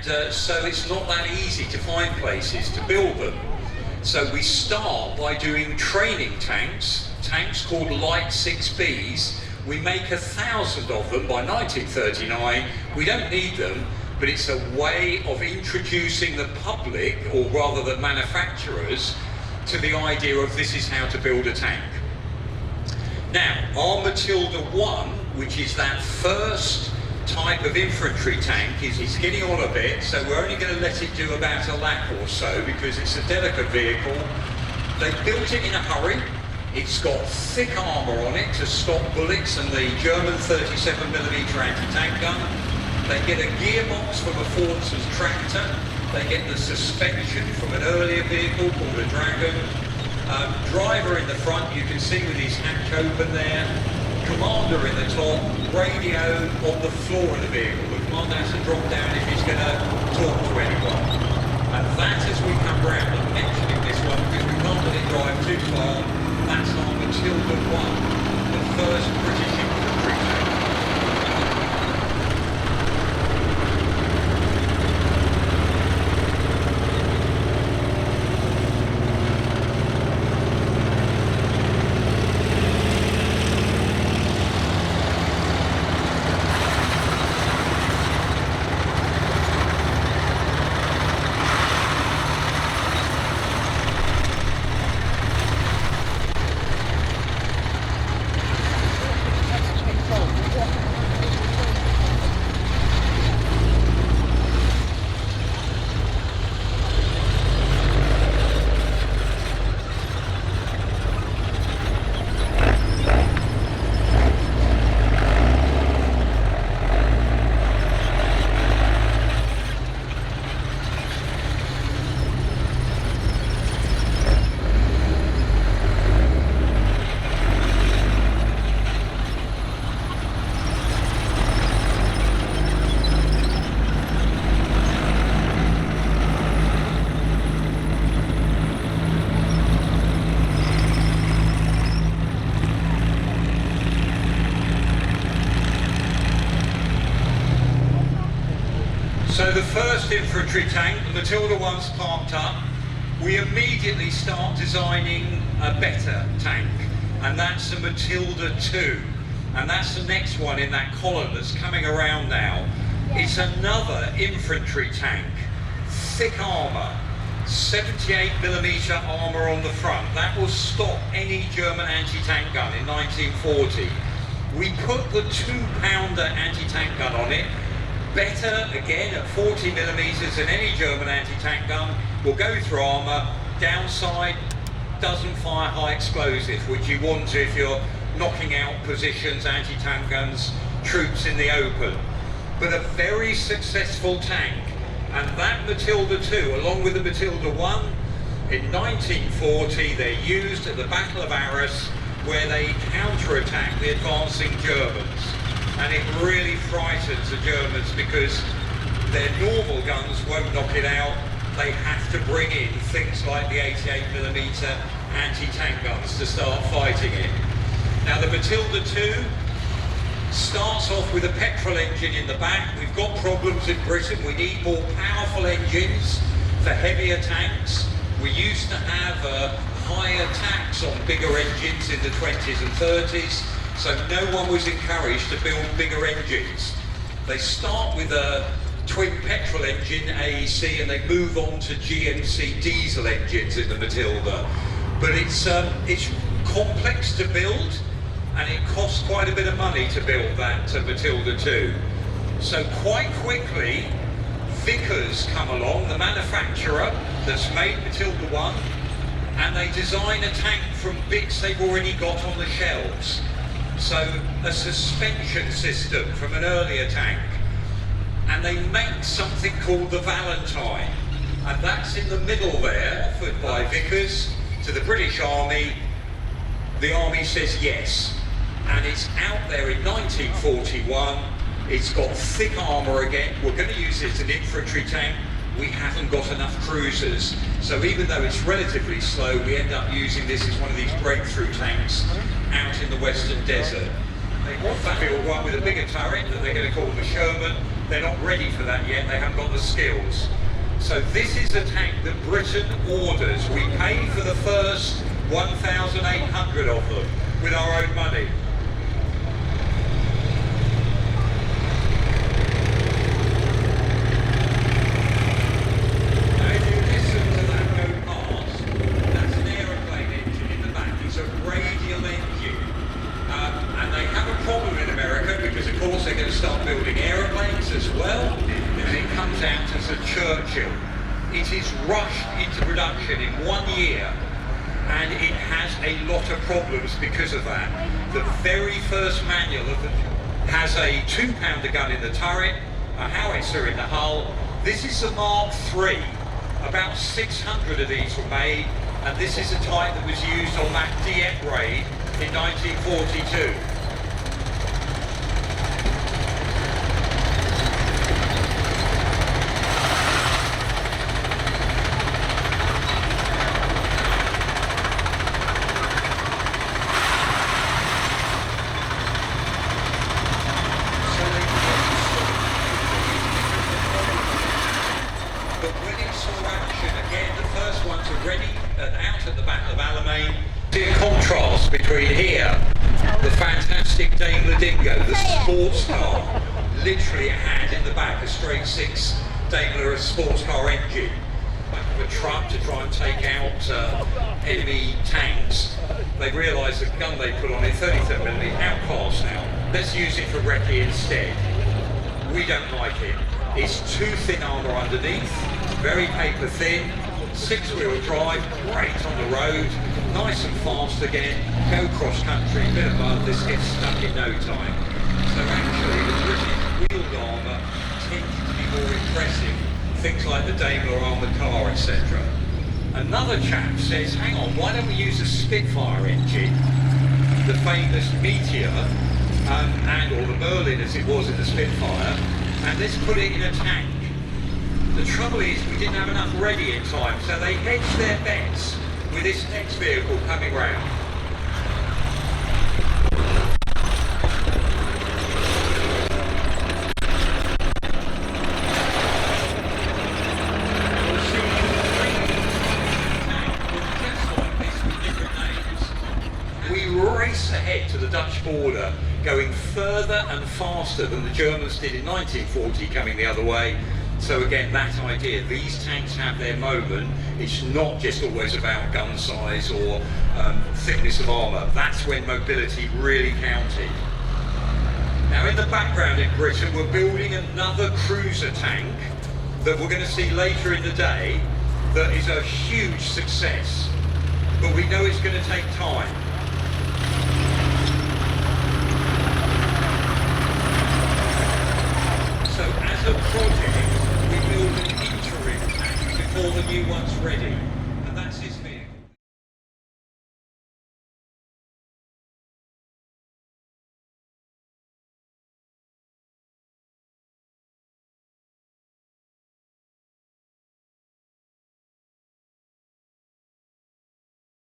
so it's not that easy to find places to build them. So we start by doing training tanks called Light 6Bs. We make 1,000 of them by 1939. We don't need them, but it's a way of introducing the public, or rather the manufacturers, to the idea of this is how to build a tank. Now, our Matilda I, which is that first type of infantry tank, is getting on a bit, so we're only going to let it do about a lap or so because it's a delicate vehicle. They built it in a hurry. It's got thick armour on it to stop bullets and the German 37mm anti-tank gun. They get a gearbox from a Fordson's tractor. They get the suspension from an earlier vehicle called a Dragon. Driver in the front, you can see with his hatch open there. Commander in the top, radio on the floor of the vehicle. The commander has to drop down if he's going to talk to anyone. And that, as we come round, I'm mentioning this one because we can't let it drive too far, that's our Matilda I, the first British infantry tank. So the first infantry tank, the Matilda I's parked up. We immediately start designing a better tank, and that's the Matilda II. And that's the next one in that column that's coming around now. It's another infantry tank, thick armour, 78mm armour on the front. That will stop any German anti-tank gun in 1940. We put the 2-pounder anti-tank gun on it, better again at 40mm than any German anti-tank gun, will go through armour, downside, doesn't fire high explosive, which you want to if you're knocking out positions, anti-tank guns, troops in the open. But a very successful tank, and that Matilda II, along with the Matilda I, in 1940 they're used at the Battle of Arras, where they counter-attack the advancing Germans. And it really frightens the Germans because their normal guns won't knock it out. They have to bring in things like the 88mm anti-tank guns to start fighting it. Now the Matilda II starts off with a petrol engine in the back. We've got problems in Britain. We need more powerful engines for heavier tanks. We used to have higher tax on bigger engines in the 20s and 30s. So no one was encouraged to build bigger engines. They start with a twin petrol engine, AEC, and they move on to GMC diesel engines in the Matilda. But it's complex to build, and it costs quite a bit of money to build that Matilda II. So quite quickly, Vickers come along, the manufacturer that's made Matilda I, and they design a tank from bits they've already got on the shelves. So a suspension system from an earlier tank, and they make something called the Valentine, and that's in the middle there, offered by Vickers to the British Army. The Army says yes, and it's out there in 1941. It's got thick armour again. We're going to use it as an infantry tank. We haven't got enough cruisers, so even though it's relatively slow, we end up using this as one of these breakthrough tanks out in the Western Desert. They want that field one with a bigger turret that they're going to call the Sherman. They're not ready for that yet, they haven't got the skills. So this is a tank that Britain orders. We paid for the first 1,800 of them with our own money. Now if you listen to that go past, that's an aeroplane engine in the back. It's a radial engine. And they have a problem in America because of course they're going to start building aeroplanes as well. And it comes out as a Churchill. It is rushed into production in 1 year, and it has a lot of problems because of that. The very first manual has a 2-pounder gun in the turret, a howitzer in the hull. This is the Mark III. About 600 of these were made, and this is a type that was used on that Dieppe raid in 1942. Contrast between here, the fantastic Daimler Dingo, the sports car, literally a hand in the back, a straight 6 Daimler sports car engine, back of a truck to try and take out enemy tanks. They realised the gun they put on it, 33mm, outcast now. Let's use it for recce instead. We don't like it. It's too thin armour underneath, very paper thin, 6-wheel drive, great on the road, nice and fast again, go cross country, bit of mud, this gets stuck in no time. So actually the British wheeled armour tended to be more impressive, things like the Daimler armoured car, etc. Another chap says, hang on, why don't we use a Spitfire engine, the famous Meteor, or the Merlin as it was in the Spitfire, and let's put it in a tank. The trouble is we didn't have enough ready in time, so they hedged their bets with this next vehicle coming round. We race ahead to the Dutch border, going further and faster than the Germans did in 1940, coming the other way. So again, that idea, these tanks have their moment. It's not just always about gun size or thickness of armour. That's when mobility really counted. Now in the background in Britain, we're building another cruiser tank that we're going to see later in the day that is a huge success. But we know it's going to take time. So as a project, we build an interim tank before the new one's ready.